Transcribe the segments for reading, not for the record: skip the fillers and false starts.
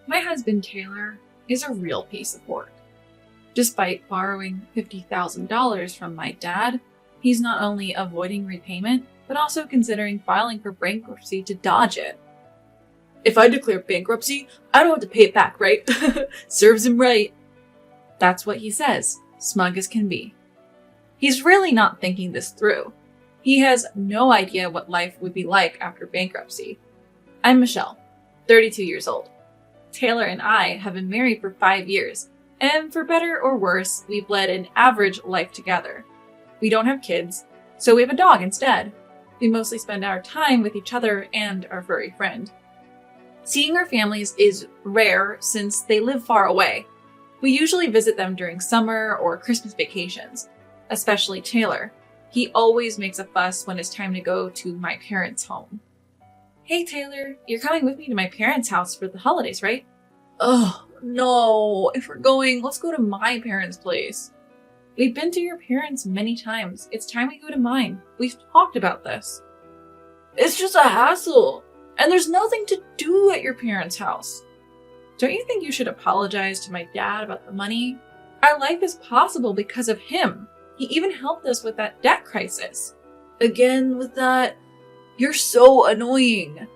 My husband Taylor is a real piece of work. Despite borrowing $50,000 from my dad, he's not only avoiding repayment, but also considering filing for bankruptcy to dodge it. If I declare bankruptcy, I don't have to pay it back, right? Serves him right. That's what he says, smug as can be. He's really not thinking this through. He has no idea what life would be like after bankruptcy. I'm Michelle, 32 years old. Taylor and I have been married for 5 years, and for better or worse, we've led an average life together. We don't have kids, so we have a dog instead. We mostly spend our time with each other and our furry friend. Seeing our families is rare since they live far away. We usually visit them during summer or Christmas vacations, especially Taylor. He always makes a fuss when it's time to go to my parents' home. Hey Taylor, you're coming with me to my parents' house for the holidays, right? Oh, no. If we're going, let's go to my parents' place. We've been to your parents many times. It's time we go to mine. We've talked about this. It's just a hassle. And there's nothing to do at your parents' house. Don't you think you should apologize to my dad about the money? Our life is possible because of him. He even helped us with that debt crisis. Again with that? You're so annoying.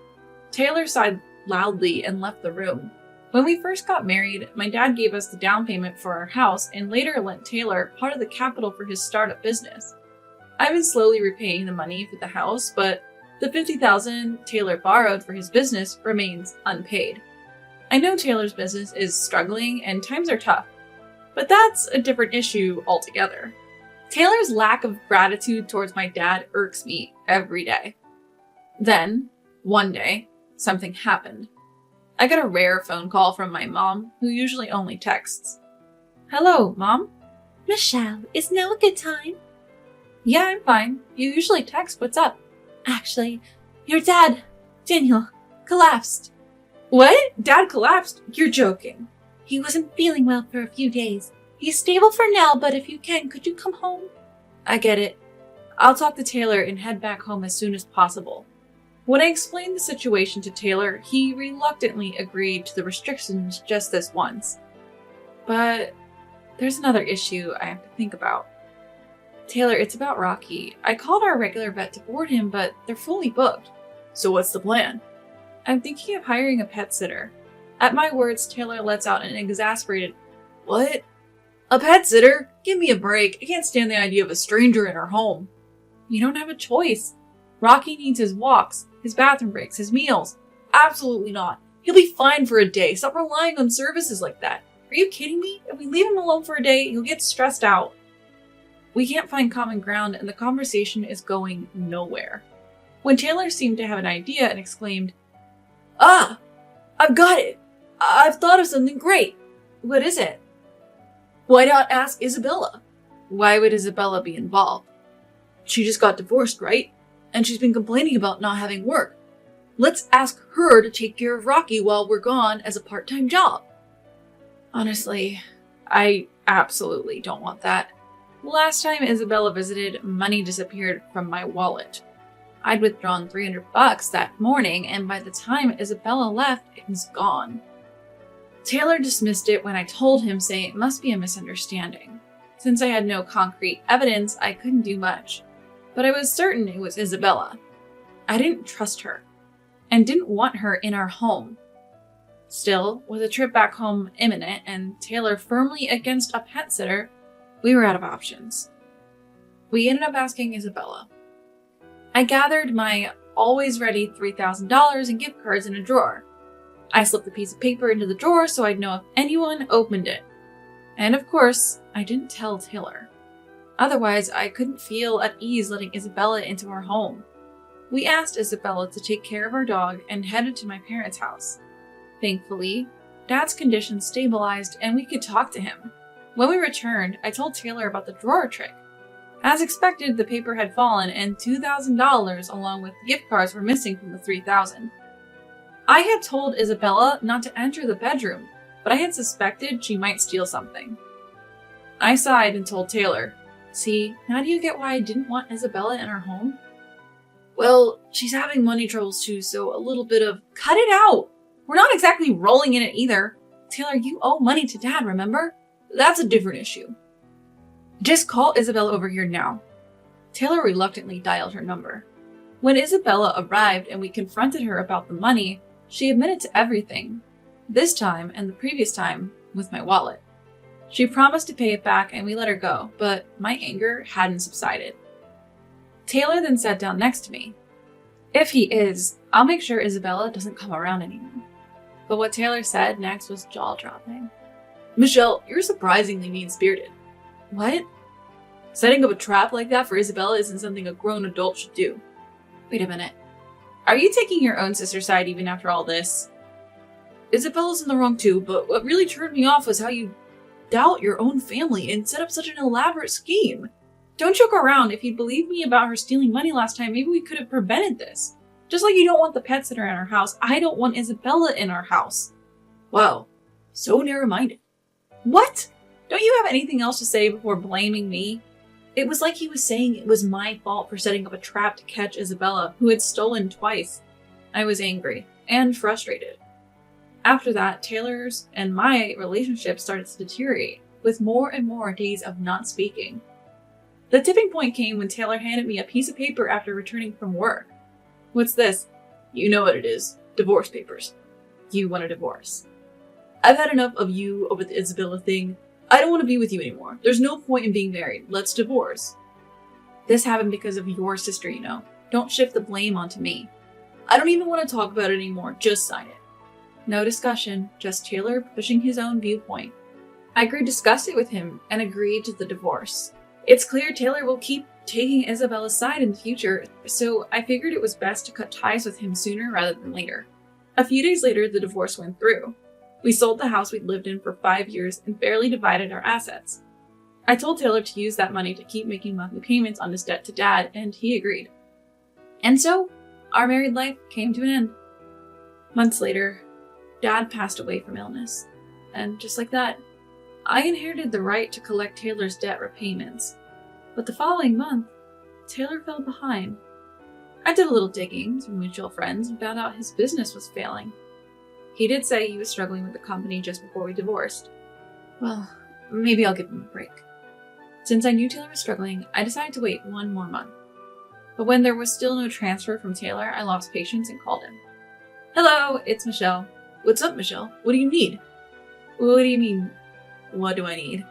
Taylor sighed loudly and left the room. When we first got married, my dad gave us the down payment for our house and later lent Taylor part of the capital for his startup business. I've been slowly repaying the money for the house, but the $50,000 Taylor borrowed for his business remains unpaid. I know Taylor's business is struggling and times are tough, but that's a different issue altogether. Taylor's lack of gratitude towards my dad irks me every day. Then, one day, something happened. I got a rare phone call from my mom, who usually only texts. Hello, Mom? Michelle, is now a good time? Yeah, I'm fine. You usually text. What's up? Actually, your dad, Daniel, collapsed. What? Dad collapsed? You're joking. He wasn't feeling well for a few days. He's stable for now, but if you can, could you come home? I get it. I'll talk to Taylor and head back home as soon as possible. When I explained the situation to Taylor, he reluctantly agreed to the restrictions just this once. But there's another issue I have to think about. Taylor, it's about Rocky. I called our regular vet to board him, but they're fully booked. So what's the plan? I'm thinking of hiring a pet sitter. At my words, Taylor lets out an exasperated, What? A pet sitter? Give me a break. I can't stand the idea of a stranger in our home. You don't have a choice. Rocky needs his walks, his bathroom breaks, his meals. Absolutely not. He'll be fine for a day. Stop relying on services like that. Are you kidding me? If we leave him alone for a day, he'll get stressed out. We can't find common ground and the conversation is going nowhere. When Taylor seemed to have an idea and exclaimed, Ah! I've got it! I've thought of something great! What is it? Why not ask Isabella? Why would Isabella be involved? She just got divorced, right? And she's been complaining about not having work. Let's ask her to take care of Rocky while we're gone as a part-time job. Honestly, I absolutely don't want that. Last time Isabella visited, money disappeared from my wallet. I'd withdrawn $300 that morning, and by the time Isabella left, it was gone. Taylor dismissed it when I told him, saying it must be a misunderstanding. Since I had no concrete evidence, I couldn't do much. But I was certain it was Isabella. I didn't trust her, and didn't want her in our home. Still, with a trip back home imminent and Taylor firmly against a pet sitter, we were out of options. We ended up asking Isabella. I gathered my always ready $3,000 in gift cards in a drawer. I slipped a piece of paper into the drawer so I'd know if anyone opened it. And of course, I didn't tell Taylor. Otherwise, I couldn't feel at ease letting Isabella into our home. We asked Isabella to take care of our dog and headed to my parents' house. Thankfully, Dad's condition stabilized and we could talk to him. When we returned, I told Taylor about the drawer trick. As expected, the paper had fallen and $2,000 along with gift cards were missing from the $3,000. I had told Isabella not to enter the bedroom, but I had suspected she might steal something. I sighed and told Taylor, See, now do you get why I didn't want Isabella in our home? Well, she's having money troubles too, so a little bit of, cut it out! We're not exactly rolling in it either. Taylor, you owe money to Dad, remember? That's a different issue. Just call Isabella over here now. Taylor reluctantly dialed her number. When Isabella arrived and we confronted her about the money, she admitted to everything. This time, and the previous time, with my wallet. She promised to pay it back and we let her go, but my anger hadn't subsided. Taylor then sat down next to me. If he is, I'll make sure Isabella doesn't come around anymore. But what Taylor said next was jaw-dropping. Michelle, you're surprisingly mean-spirited. What? Setting up a trap like that for Isabella isn't something a grown adult should do. Wait a minute. Are you taking your own sister's side even after all this? Isabella's in the wrong too, but what really turned me off was how you doubt your own family and set up such an elaborate scheme. Don't joke around. If you'd believed me about her stealing money last time, maybe we could have prevented this. Just like you don't want the pets that are in our house, I don't want Isabella in our house. Wow, so narrow-minded. What? Don't you have anything else to say before blaming me? It was like he was saying it was my fault for setting up a trap to catch Isabella, who had stolen twice. I was angry and frustrated. After that, Taylor's and my relationship started to deteriorate, with more and more days of not speaking. The tipping point came when Taylor handed me a piece of paper after returning from work. What's this? You know what it is. Divorce papers. You want a divorce. I've had enough of you over the Isabella thing. I don't want to be with you anymore. There's no point in being married. Let's divorce. This happened because of your sister, you know. Don't shift the blame onto me. I don't even want to talk about it anymore. Just sign it. No discussion, just Taylor pushing his own viewpoint. I grew disgusted with him and agreed to the divorce. It's clear Taylor will keep taking Isabella's side in the future, so I figured it was best to cut ties with him sooner rather than later. A few days later, the divorce went through. We sold the house we'd lived in for 5 years and fairly divided our assets. I told Taylor to use that money to keep making monthly payments on his debt to Dad, and he agreed. And so, our married life came to an end. Months later, Dad passed away from illness, and just like that, I inherited the right to collect Taylor's debt repayments. But the following month, Taylor fell behind. I did a little digging through mutual friends and found out his business was failing. He did say he was struggling with the company just before we divorced. Well, maybe I'll give him a break. Since I knew Taylor was struggling, I decided to wait 1 more month. But when there was still no transfer from Taylor, I lost patience and called him. Hello, it's Michelle. What's up, Michelle? What do you need? What do you mean, what do I need?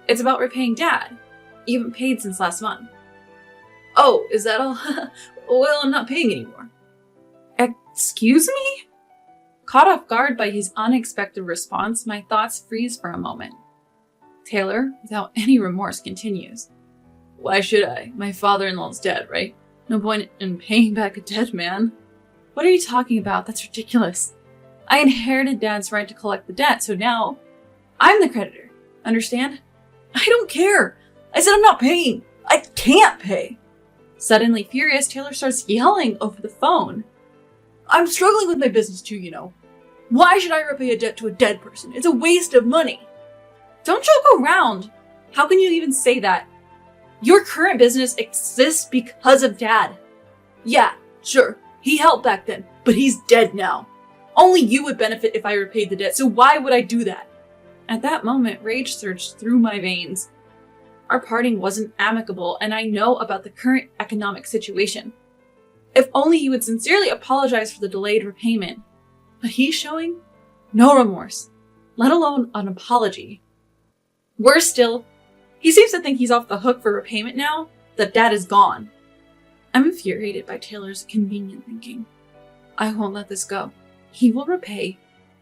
It's about repaying Dad. You haven't paid since last month. Oh, is that all? Well, I'm not paying anymore. Excuse me? Caught off guard by his unexpected response, my thoughts freeze for a moment. Taylor, without any remorse, continues. Why should I? My father-in-law's dead, right? No point in paying back a dead man. What are you talking about? That's ridiculous. I inherited Dad's right to collect the debt, so now I'm the creditor. Understand? I don't care. I said I'm not paying. I can't pay. Suddenly furious, Taylor starts yelling over the phone. I'm struggling with my business too, you know. Why should I repay a debt to a dead person? It's a waste of money. Don't joke around. How can you even say that? Your current business exists because of Dad. Yeah, sure. He helped back then, but he's dead now. Only you would benefit if I repaid the debt, so why would I do that? At that moment, rage surged through my veins. Our parting wasn't amicable, and I know about the current economic situation. If only he would sincerely apologize for the delayed repayment. But he's showing no remorse, let alone an apology. Worse still, he seems to think he's off the hook for repayment now that Dad is gone. I'm infuriated by Taylor's convenient thinking. I won't let this go. He will repay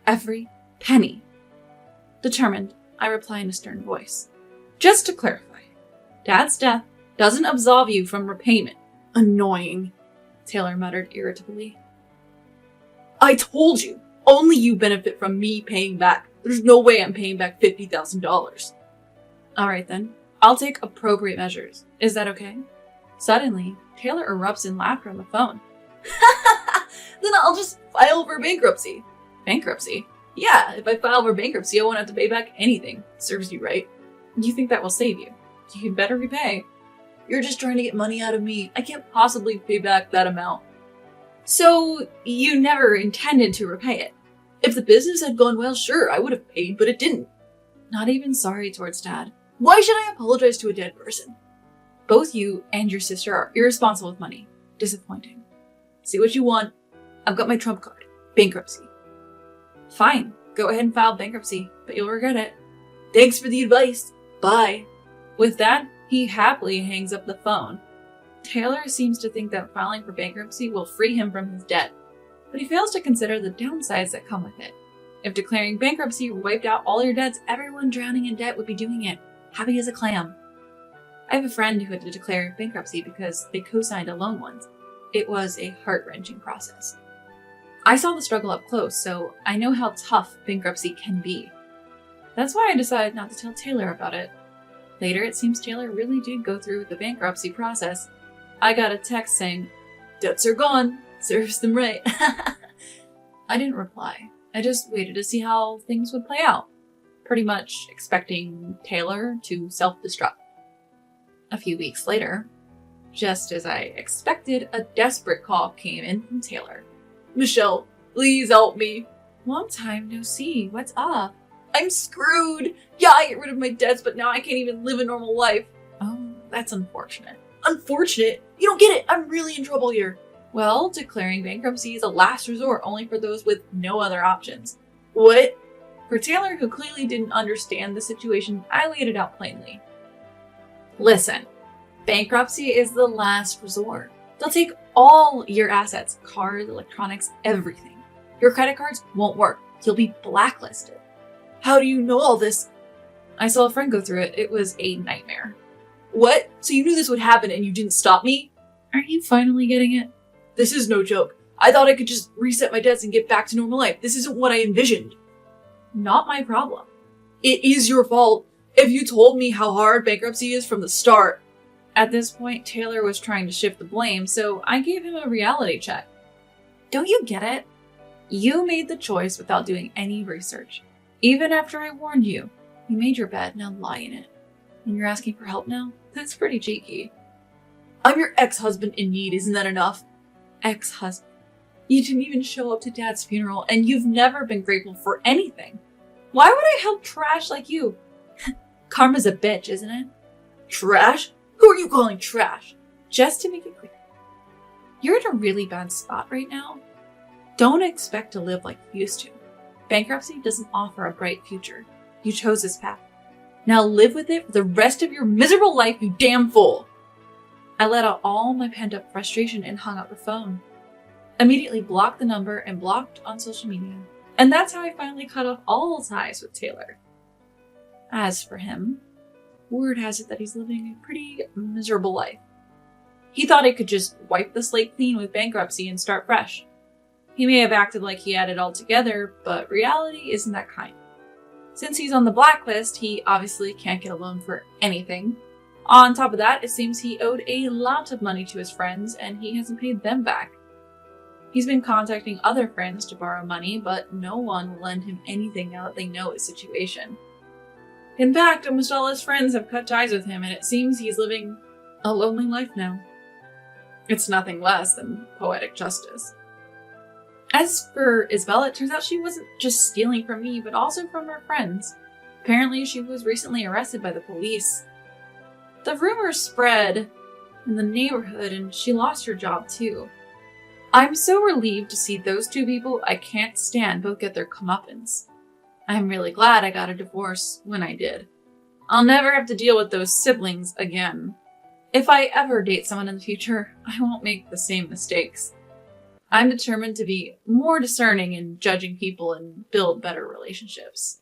every penny. Determined, I reply in a stern voice. Just to clarify, Dad's death doesn't absolve you from repayment. Annoying, Taylor muttered irritably. I told you, only you benefit from me paying back. There's no way I'm paying back $50,000. All right then, I'll take appropriate measures. Is that okay? Suddenly, Taylor erupts in laughter on the phone. Then I'll just file for bankruptcy. Bankruptcy? Yeah, if I file for bankruptcy, I won't have to pay back anything. Serves you right. You think that will save you? You'd better repay. You're just trying to get money out of me. I can't possibly pay back that amount. So, you never intended to repay it? If the business had gone well, sure, I would have paid, but it didn't. Not even sorry towards Dad. Why should I apologize to a dead person? Both you and your sister are irresponsible with money. Disappointing. See what you want. I've got my trump card. Bankruptcy. Fine. Go ahead and file bankruptcy, but you'll regret it. Thanks for the advice. Bye. With that, he happily hangs up the phone. Taylor seems to think that filing for bankruptcy will free him from his debt, but he fails to consider the downsides that come with it. If declaring bankruptcy wiped out all your debts, everyone drowning in debt would be doing it, happy as a clam. I have a friend who had to declare bankruptcy because they co-signed a loan once. It was a heart-wrenching process. I saw the struggle up close, so I know how tough bankruptcy can be. That's why I decided not to tell Taylor about it. Later, it seems Taylor really did go through with the bankruptcy process. I got a text saying, "Debts are gone. Serves them right." I didn't reply. I just waited to see how things would play out, pretty much expecting Taylor to self-destruct. A few weeks later, just as I expected, a desperate call came in from Taylor. "Michelle, please help me." "Long time no see. What's up?" "I'm screwed. Yeah, I get rid of my debts, but now I can't even live a normal life." "Oh, that's unfortunate." "Unfortunate? You don't get it. I'm really in trouble here." "Well, declaring bankruptcy is a last resort only for those with no other options." "What?" For Taylor, who clearly didn't understand the situation, I laid it out plainly. "Listen, bankruptcy is the last resort. They'll take all your assets, cars, electronics, everything. Your credit cards won't work. You'll be blacklisted." "How do you know all this?" "I saw a friend go through it. It was a nightmare." "What? So you knew this would happen and you didn't stop me?" "Are you finally getting it?" "This is no joke. I thought I could just reset my debts and get back to normal life. This isn't what I envisioned." "Not my problem." "It is your fault. If you told me how hard bankruptcy is from the start." At this point, Taylor was trying to shift the blame, so I gave him a reality check. "Don't you get it? You made the choice without doing any research. Even after I warned you, you made your bed, now lie in it. And you're asking for help now? That's pretty cheeky." "I'm your ex-husband in need, isn't that enough?" "Ex-husband? You didn't even show up to Dad's funeral, and you've never been grateful for anything. Why would I help trash like you?" "Karma's a bitch, isn't it?" "Trash? Who are you calling trash?" "Just to make it clear, you're in a really bad spot right now. Don't expect to live like you used to. Bankruptcy doesn't offer a bright future. You chose this path. Now live with it for the rest of your miserable life, you damn fool." I let out all my pent-up frustration and hung up the phone. Immediately blocked the number and blocked on social media. And that's how I finally cut off all ties with Taylor. As for him, word has it that he's living a pretty miserable life. He thought he could just wipe the slate clean with bankruptcy and start fresh. He may have acted like he had it all together, but reality isn't that kind. Since he's on the blacklist, he obviously can't get a loan for anything. On top of that, it seems he owed a lot of money to his friends, and he hasn't paid them back. He's been contacting other friends to borrow money, but no one will lend him anything now that they know his situation. In fact, almost all his friends have cut ties with him, and it seems he's living a lonely life now. It's nothing less than poetic justice. As for Isabella, it turns out she wasn't just stealing from me, but also from her friends. Apparently, she was recently arrested by the police. The rumors spread in the neighborhood, and she lost her job too. I'm so relieved to see those two people I can't stand both get their comeuppance. I'm really glad I got a divorce when I did. I'll never have to deal with those siblings again. If I ever date someone in the future, I won't make the same mistakes. I'm determined to be more discerning in judging people and build better relationships.